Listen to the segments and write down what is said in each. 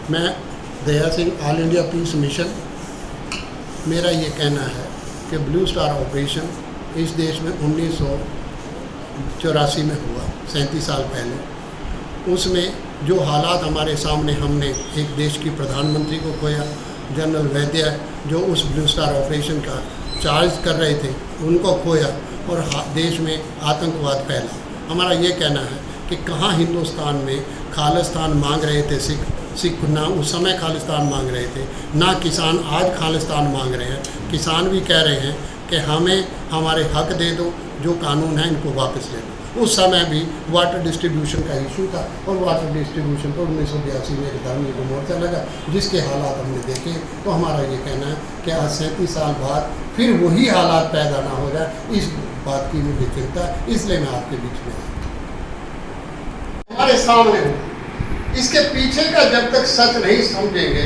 मैं Daya Singh, all India peace mission. मेरा ये कहना है कि ब्लू स्टार ऑपरेशन इस देश में 1984 में हुआ, 37 साल पहले। उसमें जो हालात हमारे सामने, हमने एक देश की प्रधानमंत्री को खोया, जनरल वैद्य जो उस ब्लू स्टार ऑपरेशन का चार्ज कर रहे थे उनको खोया, और देश में आतंकवाद फैला। हमारा ये कहना है कि कहाँ हिंदुस्तान में खालिस्तान मांग रहे थे सिख ना उस समय खालिस्तान मांग रहे थे, ना किसान आज खालिस्तान मांग रहे हैं। किसान भी कह रहे हैं कि हमें हमारे हक दे दो, जो कानून है इनको वापस ले दो। उस समय भी वाटर डिस्ट्रीब्यूशन का इशू था, और वाटर डिस्ट्रीब्यूशन पर 1982 में एक धर्मी को मोर्चा लगा, जिसके हालात हमने देखे। तो हमारा ये कहना है कि आज 37 साल बाद फिर वही हालात पैदा ना हो जाए, इस बात की मुझे चिंता है। इसलिए मैं आपके बीच में आया, हमारे सामने हो। इसके पीछे का जब तक सच नहीं समझेंगे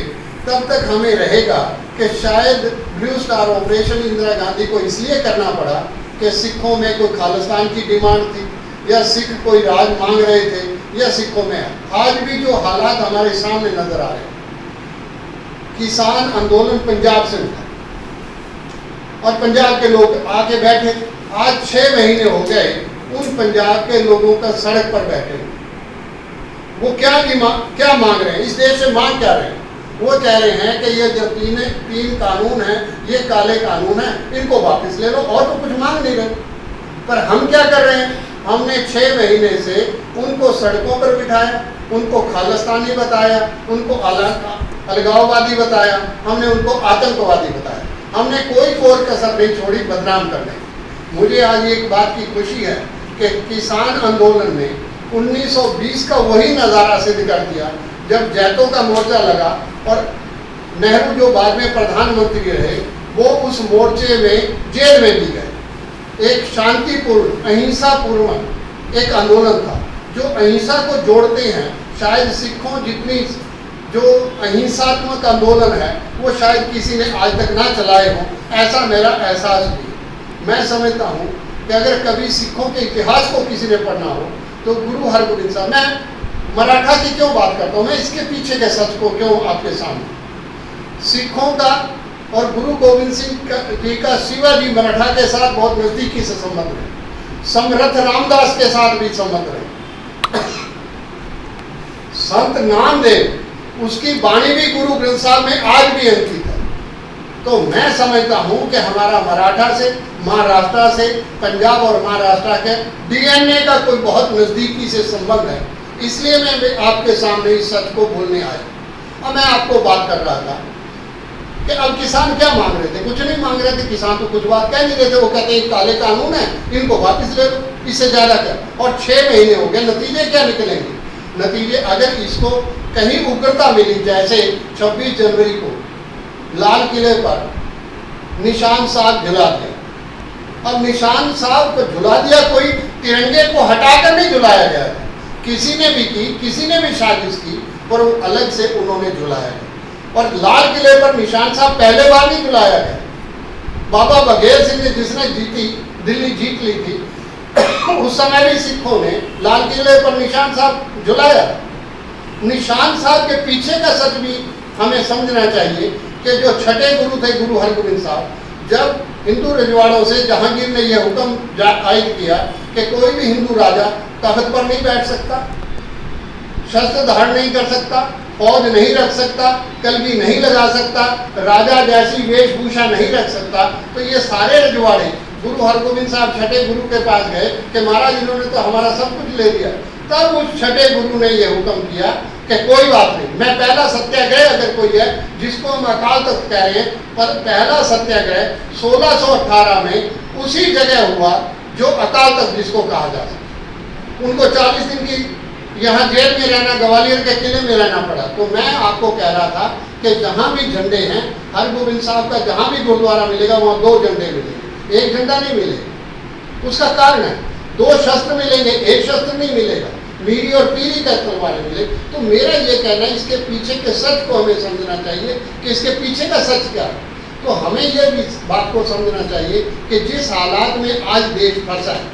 तब तक हमें रहेगा कि शायद blue star operation Indira Gandhi को इसलिए करना पड़ा कि सिखों में कोई खालिस्तान की डिमांड थी, या सिख कोई राज मांग रहे थे, या सिखों में आज भी जो हालात हमारे सामने नजर आ रहे हैं। किसान आंदोलन पंजाब से उठा और पंजाब के लोग आके बैठे। आज 6 महीने हो गए उन पंजाब के लोगों का सड़क पर बैठे। वो क्या मांग रहे हैं, इस देश से मांग क्या रहे हैं? वो कह रहे हैं कि ये जो तीन कानून हैं, ये काले कानून हैं, इनको वापस ले लो, और तो कुछ मांग नहीं रहे। पर हम क्या कर रहे हैं? हमने 6 महीने से उनको सड़कों पर बिठाया, उनको खालिस्तानी बताया, उनको अलगाववादी बताया, हमने उनको आतंकवादी बताया। हमने कोई कोर कसर नहीं छोड़ी बदनाम करने। मुझे आज एक बात की खुशी है कि किसान आंदोलन ने 1920 का वही नज़ारा सिद्ध कर दिया, जब जैतों का मोर्चा लगा और नेहरू जो बाद में प्रधानमंत्री रहे, वो उस मोर्चे में जेल में भी गए। एक शांतिपूर्ण अहिंसापूर्ण एक आंदोलन था, जो अहिंसा को जोड़ते हैं। शायद सिखों जितनी जो अहिंसात्मक आंदोलन है वो शायद किसी ने आज तक ना चलाए हो, ऐसा मेरा एहसास भी। मैं समझता हूँ कि अगर कभी सिखों के इतिहास को किसी ने पढ़ना हो तो गुरु हरगोबिंद साहब। मैं मराठा की क्यों बात करता हूँ, मैं इसके पीछे के सच को क्यों आपके सामने। सिखों का और गुरु गोविंद सिंह जी का शिवाजी मराठा के साथ बहुत नजदीकी से संबंध है, समर्थ रामदास के साथ भी संबंध रहे। संत नामदेव, उसकी वाणी भी गुरु ग्रंथ साहब में आज भी अंकित है। तो मैं समझता हूँ कि हमारा मराठा से, महाराष्ट्र से, पंजाब और महाराष्ट्र के DNA का कोई बहुत नज़दीकी से संबंध है। इसलिए मैं आपके सामने इस सच को बोलने आया। और मैं आपको बात कर रहा था कि अब किसान क्या मांग रहे थे? कुछ नहीं मांग रहे थे। किसान तो कुछ बात कह नहीं रहे थे। वो कहते हैं काले कानून है, इनको वापस ले लो, इससे ज़्यादा क्या। और 6 महीने हो गए, नतीजे क्या निकलेंगे? नतीजे अगर इसको कहीं उग्रता मिली, जैसे 26 जनवरी को लाल किले पर निशान साहब झुला दिया। अब निशान साहब को झुला दिया, कोई तिरंगे को हटाकर नहीं झुलाया गया था। किसी ने भी की, किसी ने भी साजिश की, पर वो अलग से उन्होंने झुलाया गया। और लाल किले पर निशान साहब पहले बार नहीं झुलाया गया। बाबा बघेल सिंह ने, जिसने दिल्ली जीत ली थी, उस समय भी सिखों ने लाल किले पर निशान साहब झुलाया। निशान साहब के पीछे का सच भी हमें समझना चाहिए कि जो छठे गुरु थे, गुरु हरगोबिंद साहब, जब हिंदू रजवाड़ों से जहांगीर ने यह हुक्म आयद किया कि कोई भी हिंदू राजा तख्त पर नहीं बैठ सकता, शस्त्र धारण नहीं कर सकता, फौज नहीं रख सकता, कलगी नहीं लगा सकता, राजा जैसी वेशभूषा नहीं रख सकता, तो ये सारे रजवाड़े गुरु हरगोबिंद साहब छठे गुरु के पास गए कि महाराज इन्होंने तो हमारा सब कुछ ले लिया। तब उस छठे गुरु ने यह हुक्म किया कि कोई बात नहीं, मैं पहला सत्याग्रह अगर कोई है, जिसको हम अकाल तख्त कह रहे हैं, पर पहला सत्याग्रह 1618 में उसी जगह हुआ जो अकाल तख्त जिसको कहा जा सकता। उनको 40 दिन की यहाँ जेल में रहना, ग्वालियर के किले में रहना पड़ा। तो मैं आपको कह रहा था कि जहाँ भी झंडे हैं, हरगोबिंद साहब का जहाँ भी गुरुद्वारा मिलेगा वहाँ 2 झंडे मिलेंगे, एक झंडा नहीं मिलेगा। उसका कारण है 2 शस्त्र मिलेंगे, एक शस्त्र नहीं मिलेगा, मीरी और पीरी का तलवारें मिले। तो मेरा ये कहना है, इसके पीछे के सच को हमें समझना चाहिए कि इसके पीछे का सच क्या है। तो हमें यह भी बात को समझना चाहिए कि जिस हालात में आज देश फंसा है,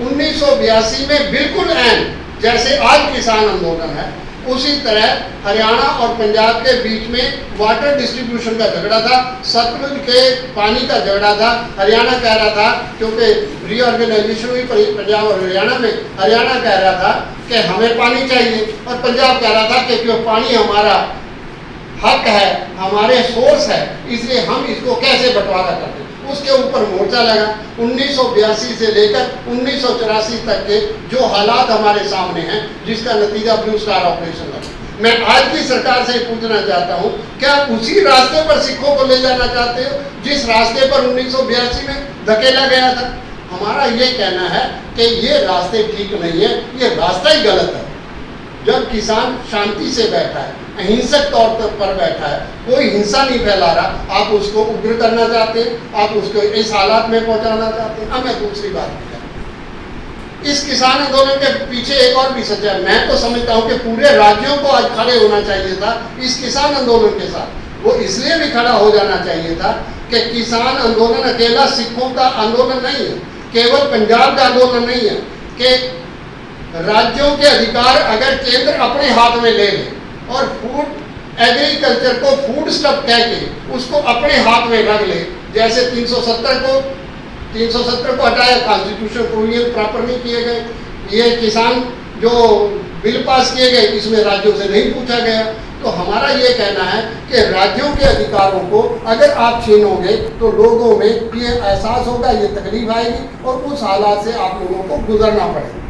1982 में बिल्कुल ऐन जैसे आज किसान आंदोलन है, उसी तरह हरियाणा और पंजाब के बीच में वाटर डिस्ट्रीब्यूशन का झगड़ा था, सतलुज के पानी का झगड़ा था। हरियाणा कह रहा था, क्योंकि रीऑर्गेनाइजेशन हुई पंजाब और हरियाणा में, हरियाणा कह रहा था कि हमें पानी चाहिए और पंजाब कह रहा था कि क्यों पानी हमारा हक है, हमारे सोर्स है, इसलिए हम इसको कैसे बंटवारा करते। उसके ऊपर मोर्चा लगा। 1982 से लेकर 1984 तक के जो हालात हमारे सामने हैं, जिसका नतीजा ब्लू स्टार ऑपरेशन है। मैं आज की सरकार से पूछना चाहता हूं, क्या उसी रास्ते पर सिखों को ले जाना चाहते हो जिस रास्ते पर 1982 में धकेला गया था? हमारा ये कहना है कि ये रास्ते ठीक नहीं है, ये रास्ता ही गलत है। जब किसान शांति से बैठा है, अहिंसक तौर पर बैठा है, कोई हिंसा नहीं फैला रहा, आप उसको उग्र करना चाहते हैं, आप उसको इस हालात में पहुंचाना चाहते हैं। अब मैं दूसरी बात करूं, इस किसान आंदोलन के पीछे एक और भी सच्चाई है। मैं तो समझता हूं कि पूरे राज्यों को आज खड़े होना चाहिए था इस किसान आंदोलन के साथ। वो इसलिए भी खड़ा हो जाना चाहिए था कि किसान आंदोलन अकेला सिखों का आंदोलन नहीं है, केवल पंजाब का आंदोलन नहीं है, कि राज्यों के अधिकार अगर केंद्र अपने हाथ में ले ले और फूड एग्रीकल्चर को फूड स्टफ कह के उसको अपने हाथ में रख ले, जैसे 370 को हटाया, कॉन्स्टिट्यूशन प्रोविजन प्रॉपर नहीं किए गए, ये किसान जो बिल पास किए गए इसमें राज्यों से नहीं पूछा गया। तो हमारा ये कहना है कि राज्यों के अधिकारों को अगर आप छीनोगे तो लोगों में ये एहसास होगा, ये तकलीफ आएगी और उस हालात से आप लोगों को गुजरना पड़ेगा।